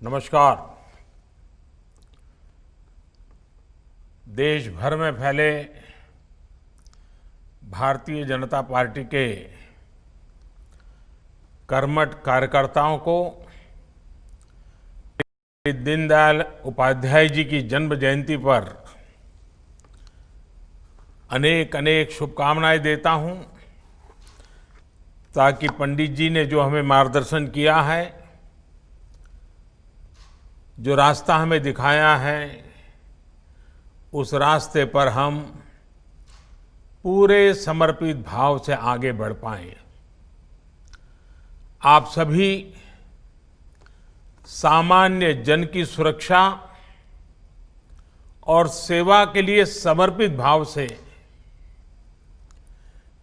नमस्कार। देश भर में फैले भारतीय जनता पार्टी के कर्मठ कार्यकर्ताओं को दीनदयाल उपाध्याय जी की जन्म जयंती पर अनेक अनेक शुभकामनाएं देता हूं, ताकि पंडित जी ने जो हमें मार्गदर्शन किया है, जो रास्ता हमें दिखाया है, उस रास्ते पर हम पूरे समर्पित भाव से आगे बढ़ पाएं। आप सभी सामान्य जन की सुरक्षा और सेवा के लिए समर्पित भाव से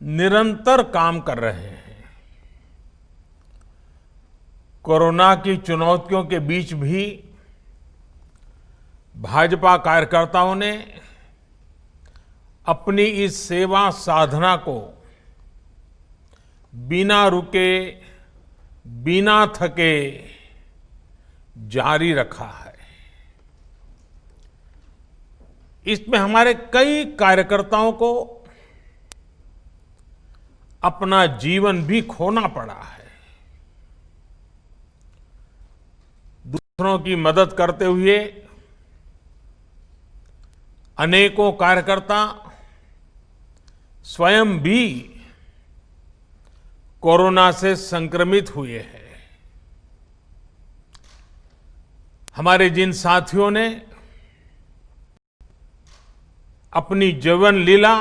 निरंतर काम कर रहे हैं। कोरोना की चुनौतियों के बीच भी भाजपा कार्यकर्ताओं ने अपनी इस सेवा साधना को बिना रुके, बिना थके जारी रखा है। इसमें हमारे कई कार्यकर्ताओं को अपना जीवन भी खोना पड़ा है। दूसरों की मदद करते हुए अनेकों कार्यकर्ता स्वयं भी कोरोना से संक्रमित हुए हैं। हमारे जिन साथियों ने अपनी जीवन लीला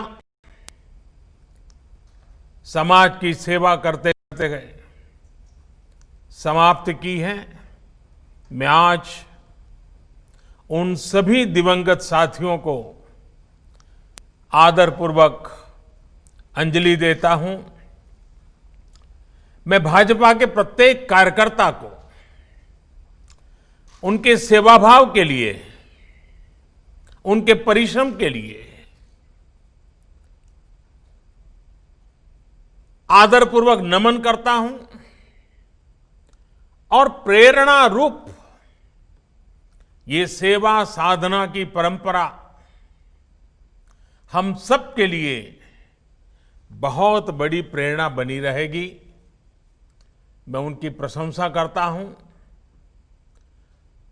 समाज की सेवा करते करते समाप्त की है, मैं आज उन सभी दिवंगत साथियों को आदरपूर्वक अंजलि देता हूं। मैं भाजपा के प्रत्येक कार्यकर्ता को उनके सेवाभाव के लिए, उनके परिश्रम के लिए आदरपूर्वक नमन करता हूं और प्रेरणा रूप ये सेवा साधना की परंपरा हम सब के लिए बहुत बड़ी प्रेरणा बनी रहेगी। मैं उनकी प्रशंसा करता हूं।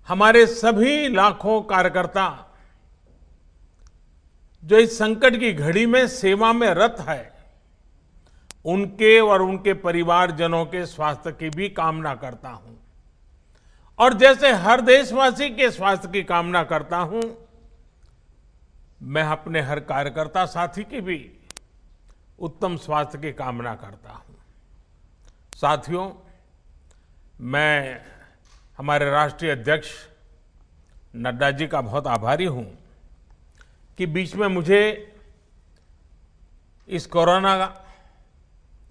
हमारे सभी लाखों कार्यकर्ता जो इस संकट की घड़ी में सेवा में रत है, उनके और उनके परिवारजनों के स्वास्थ्य की भी कामना करता हूं। और जैसे हर देशवासी के स्वास्थ्य की कामना करता हूं, मैं अपने हर कार्यकर्ता साथी की भी उत्तम स्वास्थ्य की कामना करता हूं। साथियों, मैं हमारे राष्ट्रीय अध्यक्ष नड्डा जी का बहुत आभारी हूं कि बीच में मुझे इस कोरोना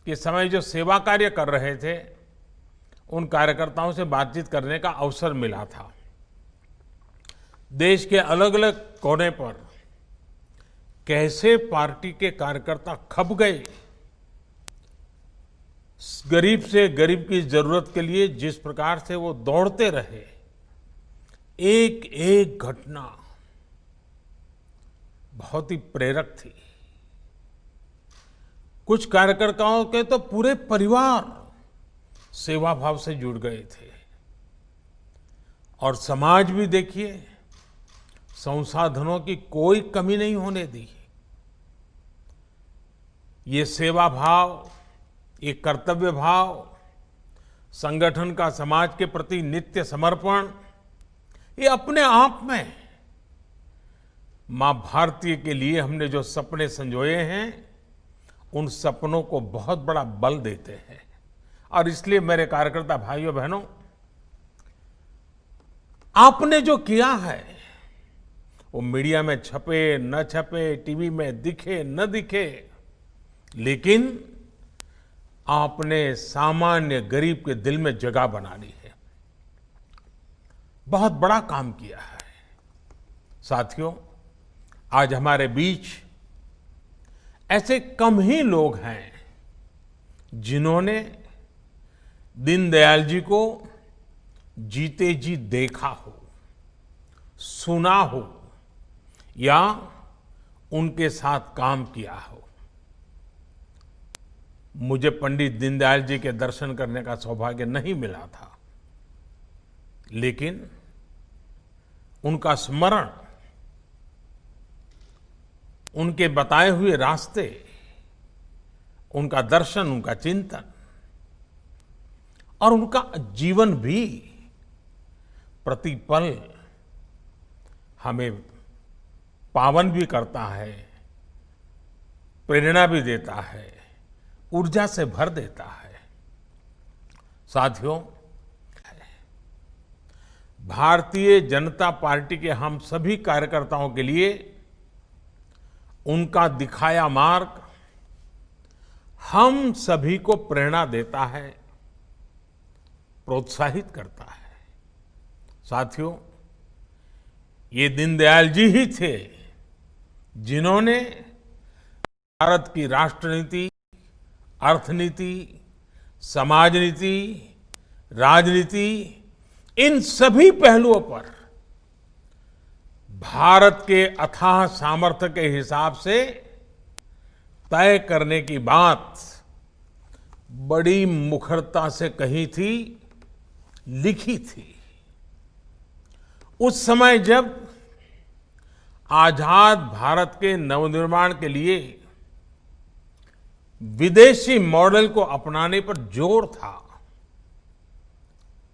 के समय जो सेवा कार्य कर रहे थे, उन कार्यकर्ताओं से बातचीत करने का अवसर मिला था। देश के अलग अलग कोने पर कैसे पार्टी के कार्यकर्ता खप गए, गरीब से गरीब की जरूरत के लिए जिस प्रकार से वो दौड़ते रहे, एक एक घटना बहुत ही प्रेरक थी। कुछ कार्यकर्ताओं के तो पूरे परिवार सेवा भाव से जुड़ गए थे। और समाज भी देखिए, संसाधनों की कोई कमी नहीं होने दी। ये सेवा भाव, ये कर्तव्य भाव, संगठन का समाज के प्रति नित्य समर्पण, ये अपने आप में मां भारती के लिए हमने जो सपने संजोए हैं, उन सपनों को बहुत बड़ा बल देते हैं। और इसलिए मेरे कार्यकर्ता भाइयों बहनों, आपने जो किया है वो मीडिया में छपे न छपे, टीवी में दिखे न दिखे, लेकिन आपने सामान्य गरीब के दिल में जगह बना ली है। बहुत बड़ा काम किया है। साथियों, आज हमारे बीच ऐसे कम ही लोग हैं जिन्होंने दीनदयाल जी को जीते जी देखा हो, सुना हो या उनके साथ काम किया हो। मुझे पंडित दीनदयाल जी के दर्शन करने का सौभाग्य नहीं मिला था, लेकिन उनका स्मरण, उनके बताए हुए रास्ते, उनका दर्शन, उनका चिंतन और उनका जीवन भी प्रतिपल हमें पावन भी करता है, प्रेरणा भी देता है, ऊर्जा से भर देता है। साथियों, भारतीय जनता पार्टी के हम सभी कार्यकर्ताओं के लिए उनका दिखाया मार्ग हम सभी को प्रेरणा देता है, प्रोत्साहित करता है। साथियों, ये दीनदयाल जी ही थे जिन्होंने भारत की राष्ट्रनीति, अर्थनीति, समाज नीति, राजनीति, इन सभी पहलुओं पर भारत के अथाह सामर्थ्य के हिसाब से तय करने की बात बड़ी मुखरता से कही थी, लिखी थी। उस समय जब आजाद भारत के नवनिर्माण के लिए विदेशी मॉडल को अपनाने पर जोर था,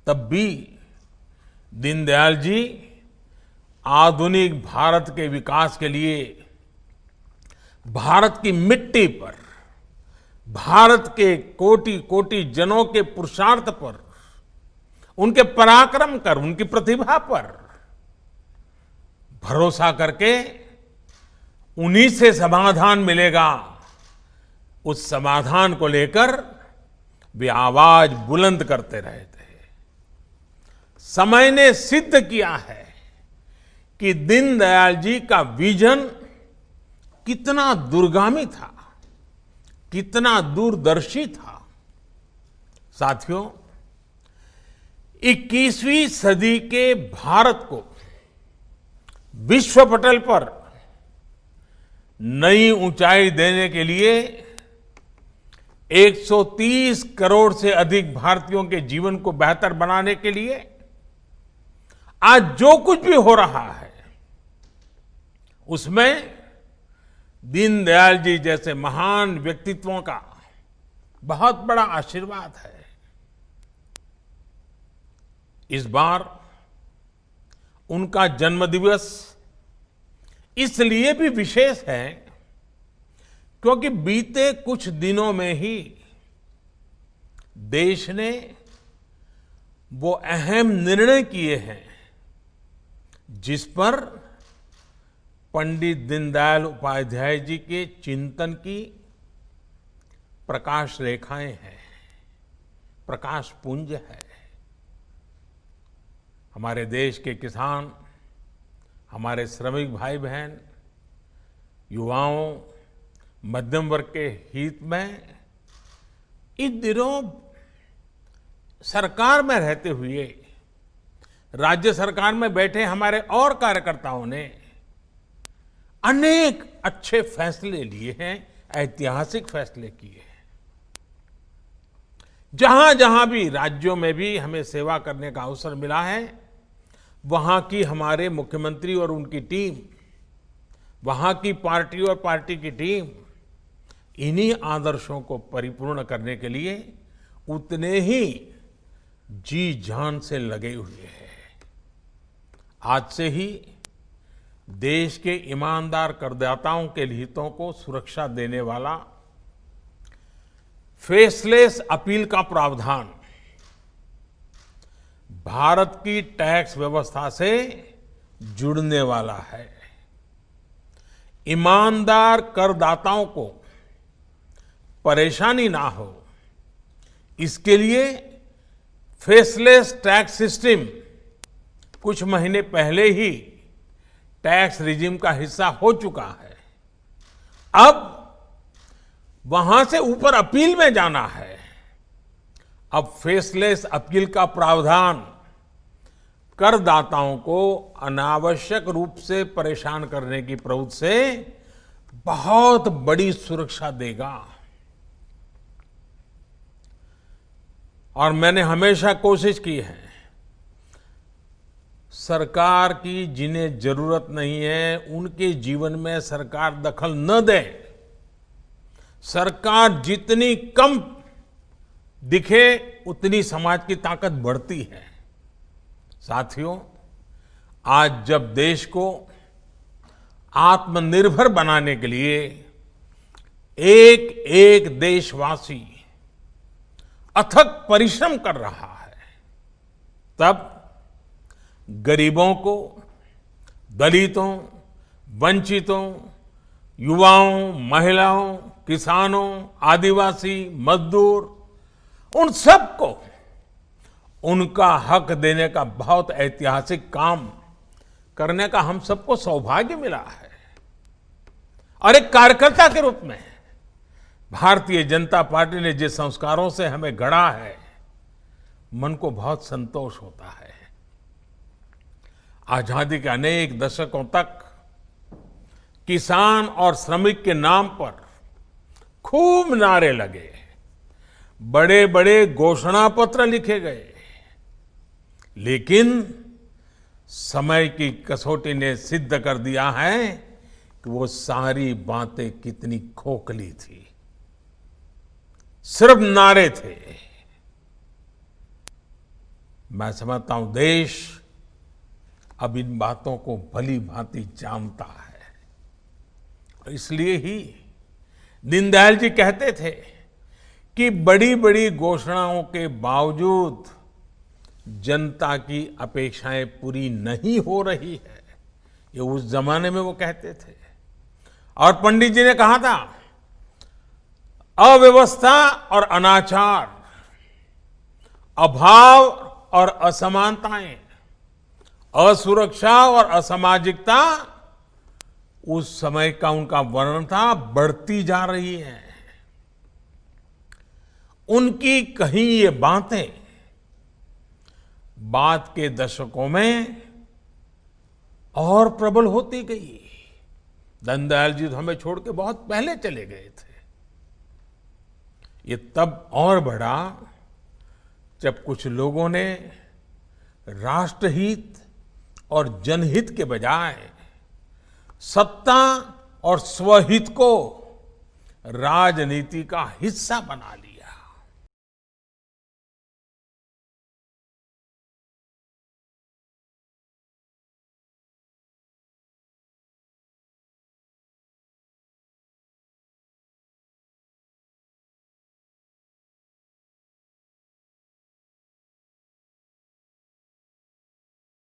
तब भी दीनदयाल जी आधुनिक भारत के विकास के लिए भारत की मिट्टी पर, भारत के कोटि कोटि जनों के पुरुषार्थ पर, उनके पराक्रम कर, उनकी प्रतिभा पर भरोसा करके उन्हीं से समाधान मिलेगा, उस समाधान को लेकर वे आवाज बुलंद करते रहे थे। समय ने सिद्ध किया है कि दीनदयाल जी का विजन कितना दूरगामी था, कितना दूरदर्शी था। साथियों, 21वीं सदी के भारत को विश्व पटल पर नई ऊंचाई देने के लिए 130 करोड़ से अधिक भारतीयों के जीवन को बेहतर बनाने के लिए आज जो कुछ भी हो रहा है, उसमें दीनदयाल जी जैसे महान व्यक्तित्वों का बहुत बड़ा आशीर्वाद है। इस बार उनका जन्मदिवस इसलिए भी विशेष है क्योंकि बीते कुछ दिनों में ही देश ने वो अहम निर्णय किए हैं जिस पर पंडित दीनदयाल उपाध्याय जी के चिंतन की प्रकाश रेखाएं हैं, प्रकाश पुंज है। हमारे देश के किसान, हमारे श्रमिक भाई बहन, युवाओं, मध्यम वर्ग के हित में इन दिनों सरकार में रहते हुए, राज्य सरकार में बैठे हमारे और कार्यकर्ताओं ने अनेक अच्छे फैसले लिए हैं, ऐतिहासिक फैसले किए हैं। जहां जहां भी राज्यों में भी हमें सेवा करने का अवसर मिला है, वहां की हमारे मुख्यमंत्री और उनकी टीम, वहां की पार्टी और पार्टी की टीम इन्हीं आदर्शों को परिपूर्ण करने के लिए उतने ही जी जान से लगे हुए हैं। आज से ही देश के ईमानदार करदाताओं के हितों को सुरक्षा देने वाला फेसलेस अपील का प्रावधान भारत की टैक्स व्यवस्था से जुड़ने वाला है। ईमानदार करदाताओं को परेशानी ना हो, इसके लिए फेसलेस टैक्स सिस्टम कुछ महीने पहले ही टैक्स रिजिम का हिस्सा हो चुका है। अब वहां से ऊपर अपील में जाना है। अब फेसलेस अपील का प्रावधान करदाताओं को अनावश्यक रूप से परेशान करने की प्रवृत्ति से बहुत बड़ी सुरक्षा देगा। और मैंने हमेशा कोशिश की है, सरकार की जिन्हें जरूरत नहीं है उनके जीवन में सरकार दखल न दे। सरकार जितनी कम दिखे उतनी समाज की ताकत बढ़ती है। साथियों, आज जब देश को आत्मनिर्भर बनाने के लिए एक एक देशवासी अथक परिश्रम कर रहा है, तब गरीबों को, दलितों, वंचितों, युवाओं, महिलाओं, किसानों, आदिवासी, मजदूर, उन सबको उनका हक देने का बहुत ऐतिहासिक काम करने का हम सबको सौभाग्य मिला है। और एक कार्यकर्ता के रूप में भारतीय जनता पार्टी ने जिस संस्कारों से हमें गढ़ा है, मन को बहुत संतोष होता है। आजादी के अनेक दशकों तक किसान और श्रमिक के नाम पर खूब नारे लगे, बड़े बड़े घोषणा पत्र लिखे गए, लेकिन समय की कसौटी ने सिद्ध कर दिया है कि वो सारी बातें कितनी खोखली थी, सिर्फ नारे थे। मैं समझता हूं देश अब इन बातों को भली भांति जानता है। और इसलिए ही दीनदयाल जी कहते थे कि बड़ी बड़ी घोषणाओं के बावजूद जनता की अपेक्षाएं पूरी नहीं हो रही है, ये उस जमाने में वो कहते थे। और पंडित जी ने कहा था, अव्यवस्था और अनाचार, अभाव और असमानताएं, असुरक्षा और असामाजिकता उस समय का उनका वर्णन था, बढ़ती जा रही है। उनकी कही ये बातें बाद के दशकों में और प्रबल होती गई। दीनदयाल जी तो हमें छोड़ के बहुत पहले चले गए थे। ये तब और बढ़ा जब कुछ लोगों ने राष्ट्रहित और जनहित के बजाय सत्ता और स्वहित को राजनीति का हिस्सा बना लिया।